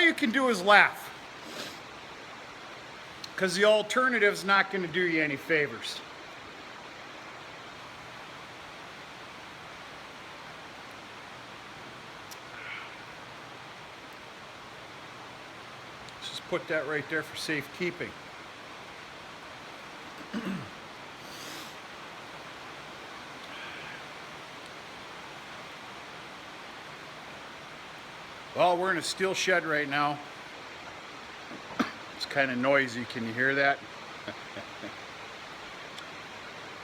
you can do is laugh, because the alternative's not going to do you any favors. Let's just put that right there for safekeeping. Well, we're in a steel shed right now. It's kind of noisy. Can you hear that?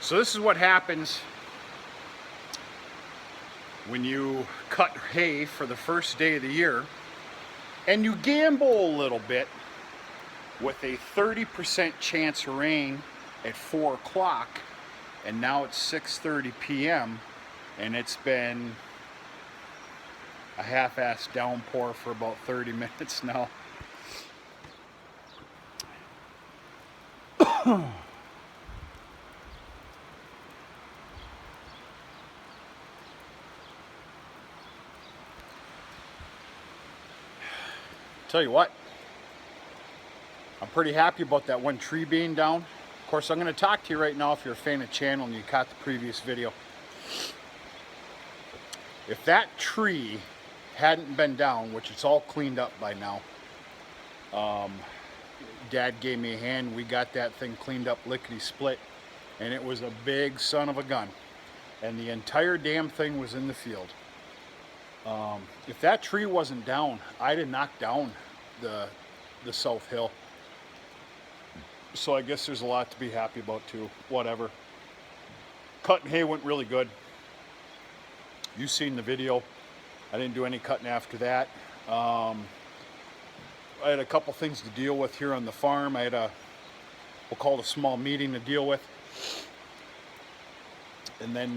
So this is what happens when you cut hay for the first day of the year and you gamble a little bit with a 30% chance of rain at 4 o'clock, and now it's 6:30 p.m. and it's been a half-assed downpour for about 30 minutes now. Tell you what, I'm pretty happy about that one tree being down. Of course, I'm going to talk to you right now if you're a fan of the channel and you caught the previous video. If that tree hadn't been down, which it's all cleaned up by now, Dad gave me a hand. We got that thing cleaned up lickety-split, and it was a big son of a gun, and the entire damn thing was in the field. If that tree wasn't down, I'd have knocked down the south hill. So I guess there's a lot to be happy about too. Whatever. Cutting hay went really good. You've seen the video. I didn't do any cutting after that. I had a couple things to deal with here on the farm. I had we'll call it a small meeting to deal with. And then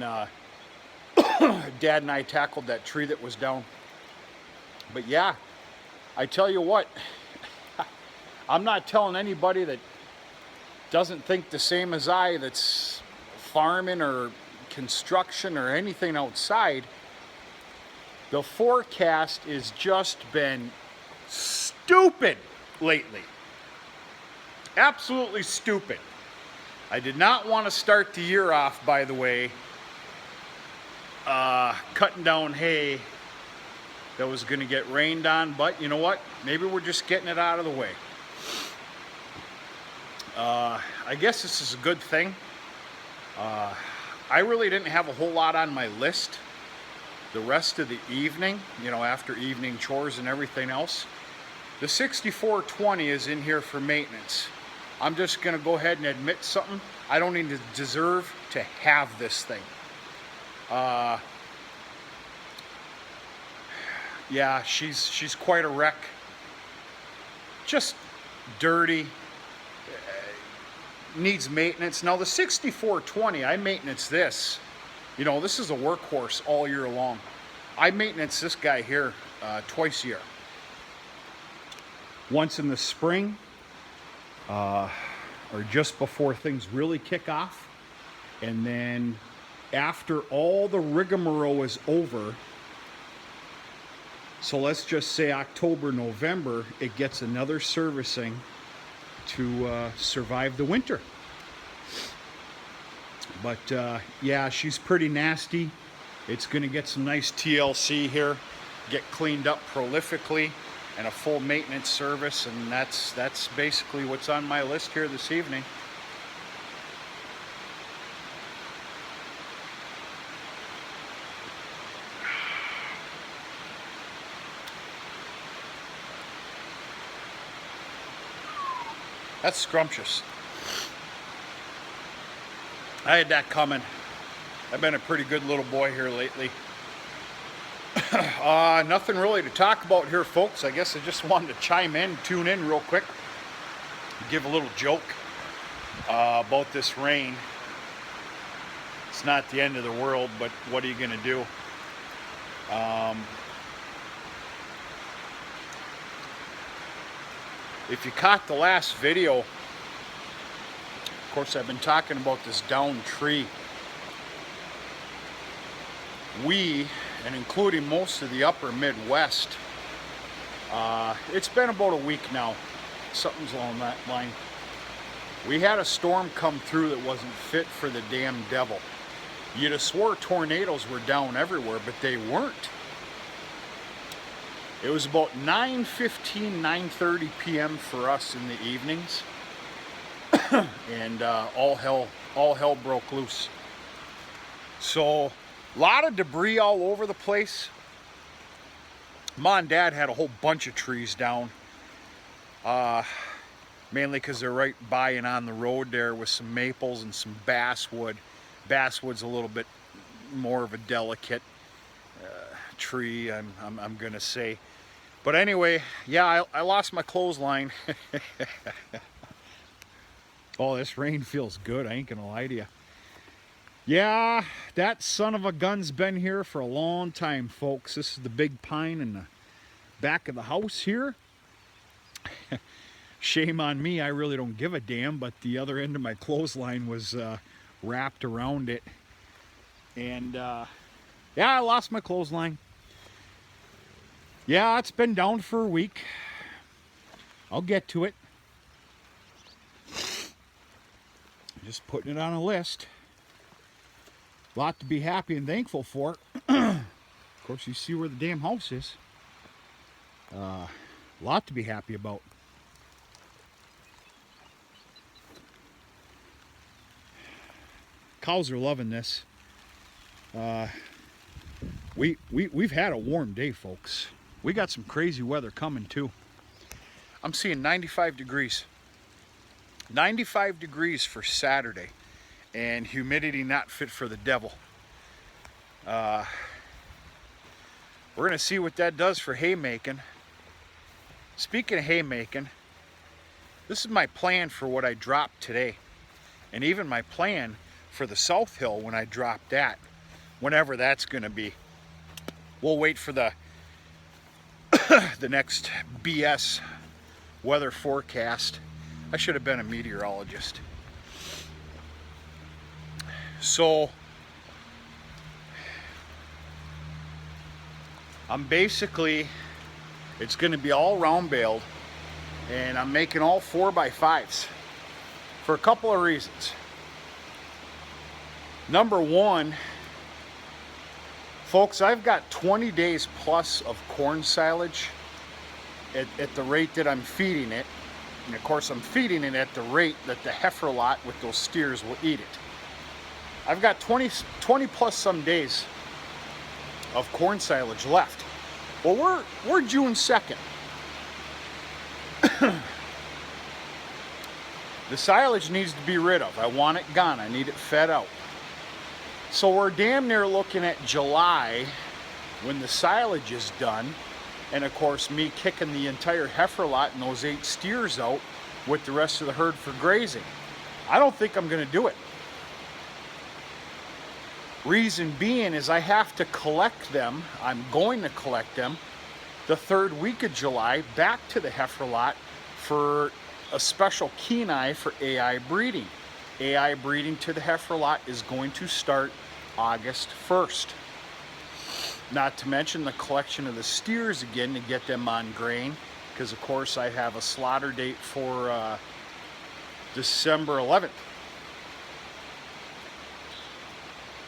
Dad and I tackled that tree that was down. But yeah, I tell you what, I'm not telling anybody that doesn't think the same as I, that's farming or construction or anything outside. The forecast has just been stupid lately. Absolutely stupid. I did not want to start the year off, by the way, cutting down hay that was going to get rained on, but you know what? Maybe we're just getting it out of the way. I guess this is a good thing. I really didn't have a whole lot on my list the rest of the evening, you know, after evening chores and everything else. The 6420 is in here for maintenance. I'm just going to go ahead and admit something. I don't even deserve to have this thing. Yeah, she's quite a wreck. Just dirty. Needs maintenance. Now the 6420, I maintenance this. You know, this is a workhorse all year long. I maintenance this guy here twice a year. Once in the spring, or just before things really kick off, and then after all the rigmarole is over, so let's just say October, November, it gets another servicing to survive the winter. But yeah, she's pretty nasty. It's going to get some nice TLC here, get cleaned up prolifically, and a full maintenance service, and that's basically what's on my list here this evening. That's scrumptious. I had that coming. I've been a pretty good little boy here lately. Nothing really to talk about here, folks. I guess I just wanted to chime in, tune in real quick, give a little joke about this rain. It's not the end of the world, but what are you going to do? If you caught the last video, of course, I've been talking about this downed tree. We, and including most of the upper Midwest, It's been about a week now. Something's along that line. We had a storm come through that wasn't fit for the damn devil. You'd have swore tornadoes were down everywhere, but they weren't. It was about 9:15, 9:30 p.m. for us in the evenings, and all hell broke loose. So, a lot of debris all over the place. Mom and Dad had a whole bunch of trees down, mainly because they're right by and on the road there with some maples and some basswood. Basswood's a little bit more of a delicate tree, I'm gonna say. But anyway, yeah, I lost my clothesline. Oh, this rain feels good, I ain't gonna lie to you. Yeah, that son of a gun's been here for a long time, folks. This is the big pine in the back of the house here. Shame on me, I really don't give a damn, but the other end of my clothesline was wrapped around it. And yeah, I lost my clothesline. Yeah, it's been down for a week. I'll get to it. Just putting it on a list. A lot to be happy and thankful for. Of course, you see where the damn house is. A lot to be happy about. Cows are loving this. We've had a warm day, folks. We got some crazy weather coming too. I'm seeing 95 degrees. 95 degrees for Saturday, and humidity not fit for the devil. We're gonna see what that does for haymaking. Speaking of haymaking, this is my plan for what I dropped today, and even my plan for the South Hill when I drop that, whenever that's gonna be. We'll wait for the the next BS weather forecast. I should have been a meteorologist. So I'm basically, it's going to be all round baled, and I'm making all 4x5s for a couple of reasons. Number one, folks, I've got 20 days plus of corn silage at the rate that I'm feeding it. And of course, I'm feeding it at the rate that the heifer lot with those steers will eat it. I've got 20 plus some days of corn silage left. Well, we're June 2nd. The silage needs to be rid of. I want it gone. I need it fed out. So we're damn near looking at July when the silage is done, and of course me kicking the entire heifer lot and those 8 steers out with the rest of the herd for grazing. I don't think I'm going to do it. Reason being is I have to collect them. I'm going to collect them the 3rd week of July back to the heifer lot for a special keen eye for AI breeding. AI breeding to the heifer lot is going to start August 1st. Not to mention the collection of the steers again to get them on grain, because of course I have a slaughter date for December 11th.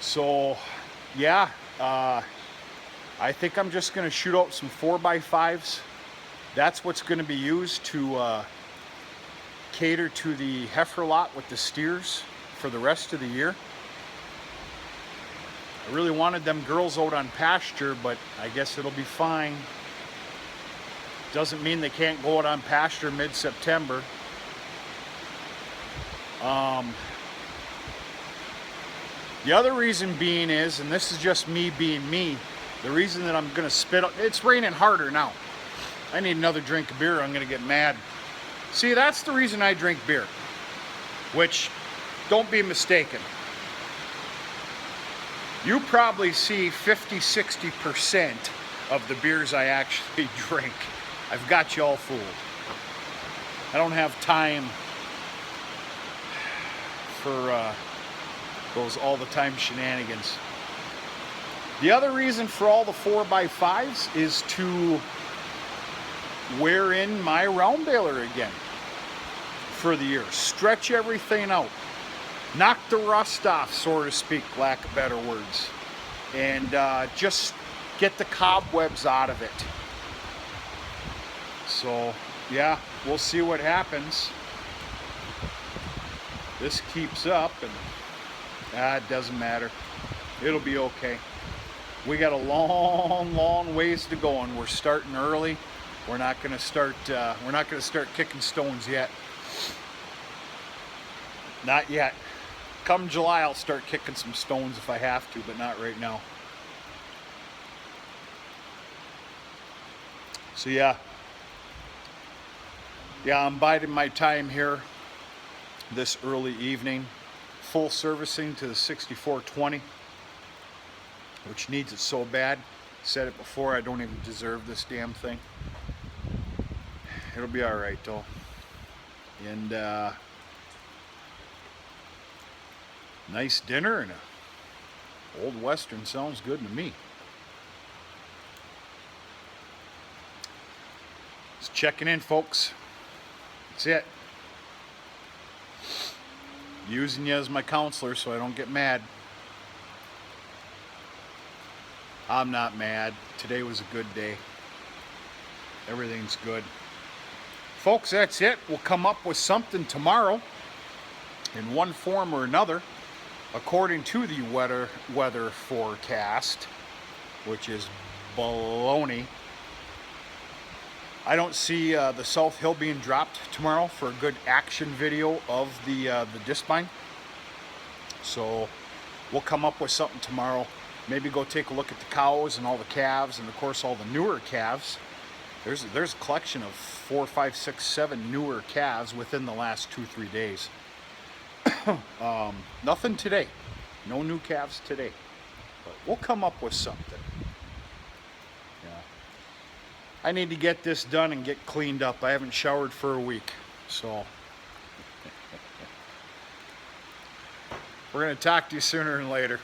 So yeah, I think I'm just going to shoot out some 4x5s. That's what's going to be used to cater to the heifer lot with the steers for the rest of the year. I really wanted them girls out on pasture, but I guess it'll be fine. Doesn't mean they can't go out on pasture mid-September. The other reason being is, and this is just me being me, the reason that I'm going to spit out, it's raining harder now. I need another drink of beer, I'm going to get mad. See, that's the reason I drink beer, which, don't be mistaken, you probably see 50-60% of the beers I actually drink. I've got you all fooled. I don't have time for those all the time shenanigans. The other reason for all the 4x5s is to wear in my round baler again for the year. Stretch everything out. Knock the rust off, so to speak, lack of better words. And just get the cobwebs out of it. So, yeah, we'll see what happens. This keeps up, and it doesn't matter. It'll be okay. We got a long ways to go, and we're starting early. We're not going to start. We're not going to start kicking stones yet. Not yet. Come July, I'll start kicking some stones if I have to, but not right now. So yeah, I'm biding my time here this early evening. Full servicing to the 6420, which needs it so bad. Said it before, I don't even deserve this damn thing. It'll be all right though. And nice dinner and a old Western sounds good to me. Just checking in, folks. That's it. Using you as my counselor so I don't get mad. I'm not mad. Today was a good day. Everything's good. Folks, that's it. We'll come up with something tomorrow in one form or another, according to the weather forecast, which is baloney. I don't see the South Hill being dropped tomorrow for a good action video of the disc mine. So we'll come up with something tomorrow. Maybe go take a look at the cows and all the calves, and of course all the newer calves. There's a collection of 4, 5, 6, 7 newer calves within the last 2-3 days. Nothing today. No new calves today. But we'll come up with something. Yeah. I need to get this done and get cleaned up. I haven't showered for a week. So we're going to talk to you sooner than later.